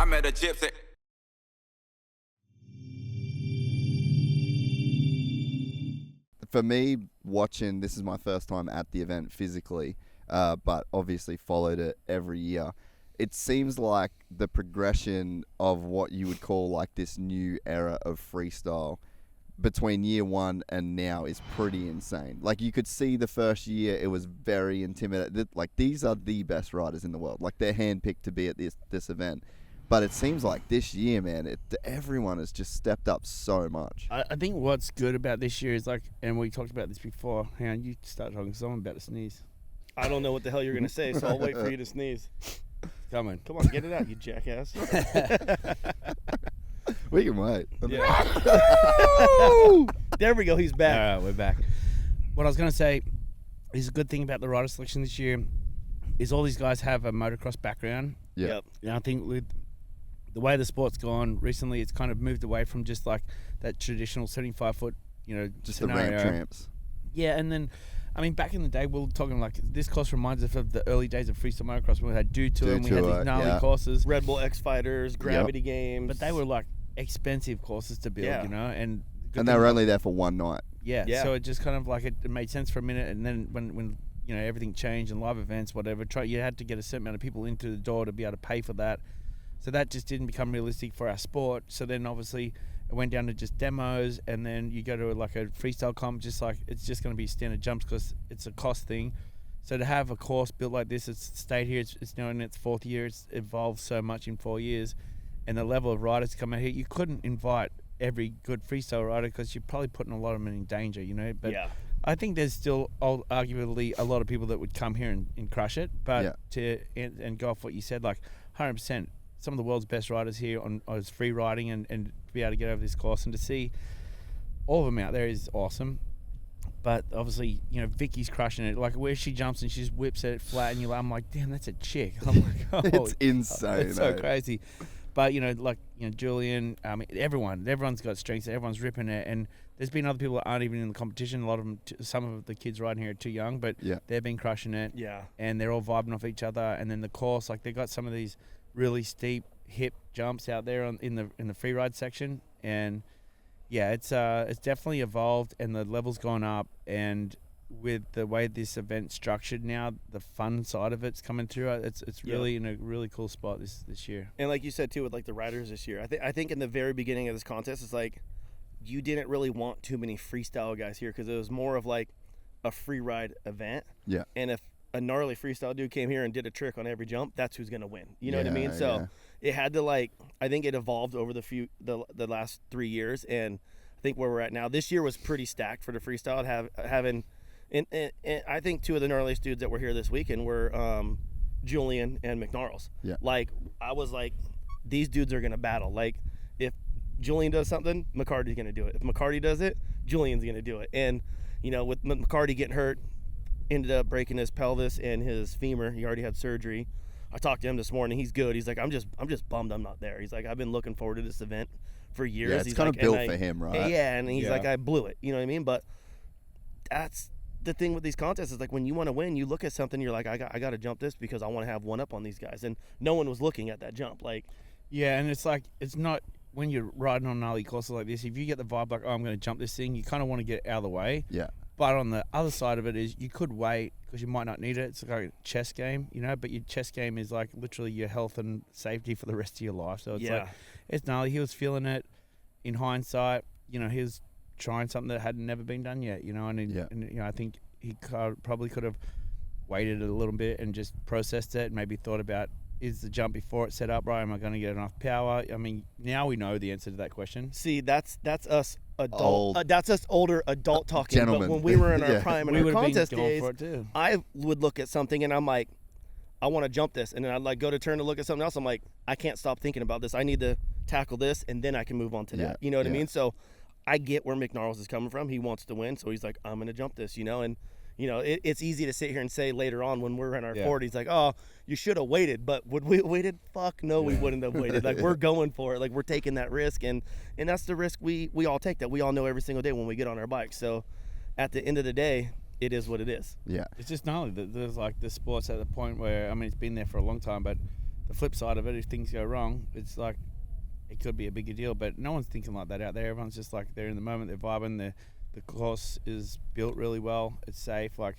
I met a gypsy. For me, watching, this is my first time at the event physically, but obviously followed it every year. It seems like the progression of what you would call like this new era of freestyle between year one and now is pretty insane. Like, you could see the first year it was very intimidating. Like, these are the best riders in the world. Like, they're handpicked to be at this event. But it seems like this year, man, everyone has just stepped up so much. I think what's good about this year is, like, and we talked about this before. Hang on, you start talking because I'm about to sneeze. I don't know what the hell you're going to say, so I'll wait for you to sneeze. Come on, Get it out, you jackass. We can wait. Yeah. There we go, he's back. All right, we're back. What I was going to say is a good thing about the rider selection this year is all these guys have a motocross background. Yeah. Yep. And I think with the way the sport's gone recently, it's kind of moved away from just like that traditional 75-foot, Just scenario. the ramp tramps. Yeah, and then, I mean, back in the day, we were talking like this course reminds us of the early days of freestyle motocross when we had Do Tour and we had these gnarly courses. Red Bull X Fighters, Gravity Games. But they were like expensive courses to build, and they were only there for one night. Yeah, so it just kind of like it made sense for a minute, and then when everything changed and live events, whatever, you had to get a certain amount of people into the door to be able to pay for that. So that just didn't become realistic for our sport. So then obviously it went down to just demos, and then you go to like a freestyle comp, just like it's just going to be standard jumps because it's a cost thing. So to have a course built like this, it's stayed here, it's now in its fourth year, it's evolved so much in 4 years, and the level of riders come out here, you couldn't invite every good freestyle rider because you're probably putting a lot of them in danger, But yeah. I think there's still arguably a lot of people that would come here and crush it, but and go off what you said, like 100%. Some of the world's best riders here on free riding and to be able to get over this course and to see all of them out there is awesome. But obviously, Vicky's crushing it. Like where she jumps and she just whips it flat, and I'm like, damn, that's a chick. I'm like, oh, it's insane. It's so crazy. But Julian, everyone's got strengths. Everyone's ripping it, and there's been other people that aren't even in the competition. A lot of them, some of the kids riding here are too young, but they've been crushing it. Yeah, and they're all vibing off each other. And then the course, like they got some of these really steep hip jumps out there in the free ride section, and it's definitely evolved and the level's gone up, and with the way this event's structured now, the fun side of it's coming through. It's really in a really cool spot this year. And like you said too, with like the riders this year, I think in the very beginning of this contest, it's like you didn't really want too many freestyle guys here because it was more of like a free ride event. Yeah. And if a gnarly freestyle dude came here and did a trick on every jump, that's who's gonna win. You know what I mean? So it had to I think it evolved over the last 3 years, and I think where we're at now, this year was pretty stacked for the freestyle. Having and I think two of the gnarliest dudes that were here this weekend were Julian and McNarls. Yeah. Like I was like, these dudes are gonna battle. Like if Julian does something, McCarty's gonna do it. If McCarty does it, Julian's gonna do it. And with McCarty getting hurt, ended up breaking his pelvis and his femur. He already had surgery. I talked to him this morning. He's good. He's like, I'm just bummed I'm not there. He's like, I've been looking forward to this event for years. Yeah, it's he's kind like, of built for him, right? Yeah, and he's like, I blew it. You know what I mean? But that's the thing with these contests is like when you want to win, you look at something, you're like, I got to jump this because I want to have one up on these guys. And no one was looking at that jump. Like, yeah, and it's like it's not when you're riding on gnarly courses like this. If you get the vibe like, oh, I'm going to jump this thing, you kind of want to get it out of the way. Yeah. But on the other side of it is you could wait because you might not need it. It's like a chess game, but your chess game is like literally your health and safety for the rest of your life. So it's like, it's gnarly. He was feeling it in hindsight. He was trying something that had never been done yet, and I think he probably could have waited a little bit and just processed it and maybe thought about, is the jump before it's set up right? Am I going to get enough power? I mean, now we know the answer to that question. See, that's us adult. That's us older adult talking. Gentlemen. But when we were in our prime and our contest days, I would look at something and I'm like, I want to jump this, and then I'd like go to turn to look at something else. I'm like, I can't stop thinking about this. I need to tackle this, and then I can move on to that. You know what I mean? So I get where McNarls is coming from. He wants to win, so he's like, I'm going to jump this, and it's easy to sit here and say later on when we're in our 40s, like, oh, you should have waited. But would we have waited? Fuck no, we wouldn't have waited. Like, we're going for it. Like, we're taking that risk, and that's the risk we all take, that we all know every single day when we get on our bikes. So at the end of the day, it is what it is. Yeah. It's just gnarly that there's like the sport's at the point where, I mean, it's been there for a long time, but the flip side of it, if things go wrong, it's like it could be a bigger deal. But no one's thinking like that out there. Everyone's just like they're in the moment, they're vibing. The course is built really well. It's safe. Like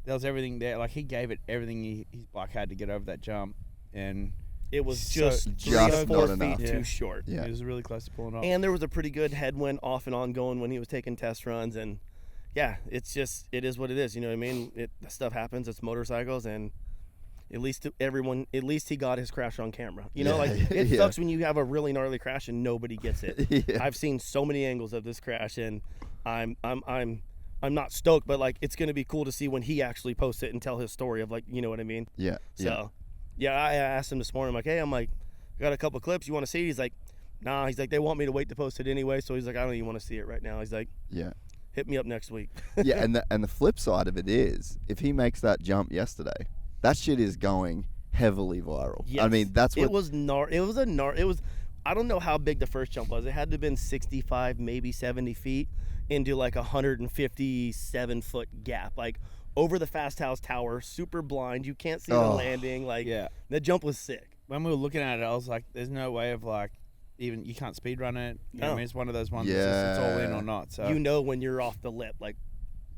there was everything there. Like he gave it everything his bike had to get over that jump, and it was just 3 or 4 feet too short. Yeah, he was really close to pulling off. And there was a pretty good headwind off and on going when he was taking test runs, and yeah, it is what it is. You know what I mean? Stuff happens. It's motorcycles, and at least he got his crash on camera. You know, like it sucks when you have a really gnarly crash and nobody gets it. I've seen so many angles of this crash, and I'm not stoked, but like it's gonna be cool to see when he actually posts it and tell his story of like, you know what I mean? Yeah. So, I asked him this morning. I'm like, hey, I got a couple clips. You want to see it? He's like, nah. He's like, they want me to wait to post it anyway. So he's like, I don't even want to see it right now. He's like, hit me up next week. And the flip side of it is, if he makes that jump yesterday, that shit is going heavily viral. Yes. I mean, that's what it was. I don't know how big the first jump was. It had to have been 65, maybe 70 feet into like 157-foot gap, like over the Fast House Tower, super blind. You can't see the landing. Like, the jump was sick. When we were looking at it, I was like, there's no way of like, even you can't speed run it. You know what I mean? It's one of those ones that's it's all in or not. So you know when you're off the lip, like,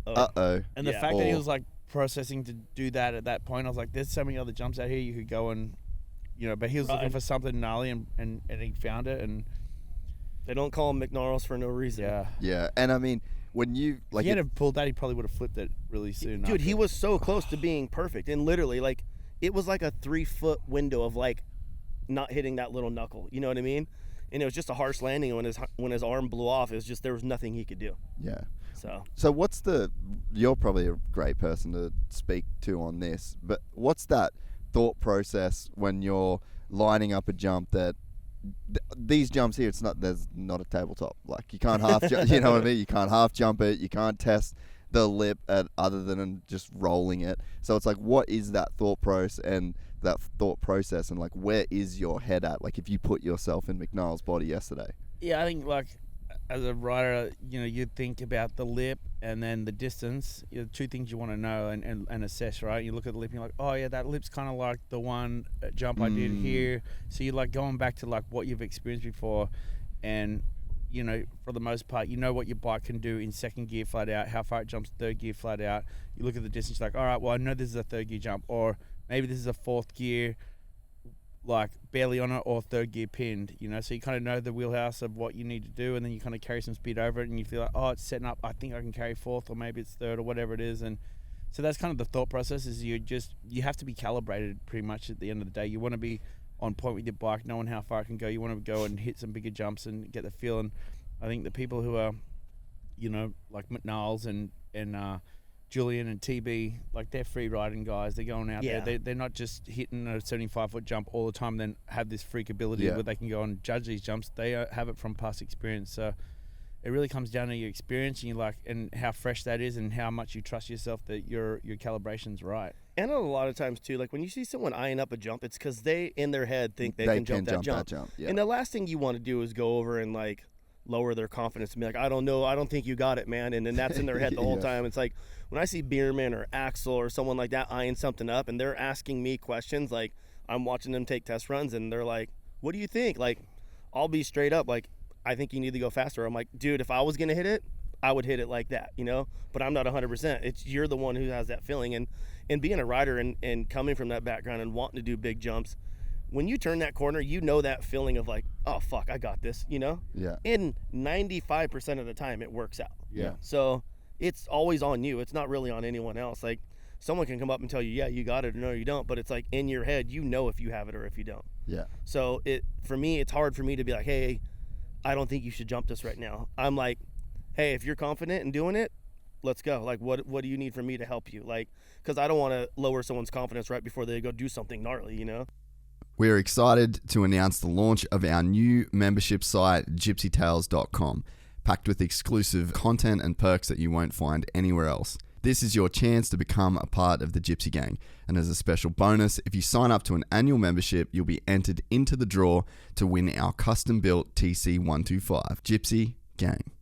uh-oh. And the fact that he was like processing to do that at that point, I was like, there's so many other jumps out here you could go and, you know, but he was looking for something gnarly and he found it. And they don't call him McNarls for no reason. Yeah, and I mean, when you like, if he had pulled that, he probably would have flipped it really soon. Dude, he was so close to being perfect, and literally, like, it was like a 3-foot window of like not hitting that little knuckle. You know what I mean? And it was just a harsh landing. And when his arm blew off, it was just there was nothing he could do. Yeah. So what's you're probably a great person to speak to on this, but what's that thought process when you're lining up a jump that these jumps here, there's not a tabletop. Like you can't half jump, you know what I mean? You can't half jump it. You can't test the lip other than just rolling it. So it's like, what is that thought process and like, where is your head at? Like if you put yourself in McNall's body yesterday. Yeah, I think like as a rider, you know, you think about the lip and then the distance. You know, 2 things you want to know and assess, right? You look at the lip and you're like, oh yeah, that lip's kind of like the one jump I did here. So you're like going back to like what you've experienced before, and you know, for the most part, you know what your bike can do in second gear flat out, how far it jumps third gear flat out. You look at the distance, you're like, all right, well I know this is a third gear jump, or maybe this is a fourth gear, like barely on it, or third gear pinned, you know, so you kind of know the wheelhouse of what you need to do, and then you kind of carry some speed over it, and you feel like, oh, it's setting up, I think I can carry fourth, or maybe it's third, or whatever it is. And so that's kind of the thought process, is you have to be calibrated pretty much at the end of the day. You want to be on point with your bike, knowing how far it can go. You want to go and hit some bigger jumps and get the feel. And I think the people who are, you know, like McNalls and Julian and TB, like they're free riding guys. They're going out there. They're not just hitting a 75-foot jump all the time and then have this freak ability where they can go and judge these jumps. They have it from past experience. So it really comes down to your experience and how fresh that is and how much you trust yourself that your calibration's right. And a lot of times too, like when you see someone eyeing up a jump, it's because they in their head think they can jump that jump. Yeah. And the last thing you want to do is go over and like lower their confidence and be like, I don't know, I don't think you got it, man. And then that's in their head the whole time. It's like when I see Bereman or Axel or someone like that eyeing something up and they're asking me questions, like I'm watching them take test runs and they're like, what do you think? Like, I'll be straight up like, I think you need to go faster. I'm like, dude, if I was going to hit it, I would hit it like that, you know? But I'm not 100%. You're the one who has that feeling. And being a rider and coming from that background and wanting to do big jumps, when you turn that corner, you know that feeling of like, oh, fuck, I got this, you know? Yeah. And 95% of the time, it works out. Yeah. So it's always on you. It's not really on anyone else. Like, someone can come up and tell you, yeah, you got it, or no, you don't. But it's like in your head, you know if you have it or if you don't. Yeah. So for me, it's hard for me to be like, hey, I don't think you should jump this right now. I'm like, hey, if you're confident in doing it, let's go. Like, what do you need from me to help you? Like, because I don't want to lower someone's confidence right before they go do something gnarly, you know? We're excited to announce the launch of our new membership site, gypsytales.com, packed with exclusive content and perks that you won't find anywhere else. This is your chance to become a part of the Gypsy Gang. And as a special bonus, if you sign up to an annual membership, you'll be entered into the draw to win our custom-built TC125. Gypsy Gang.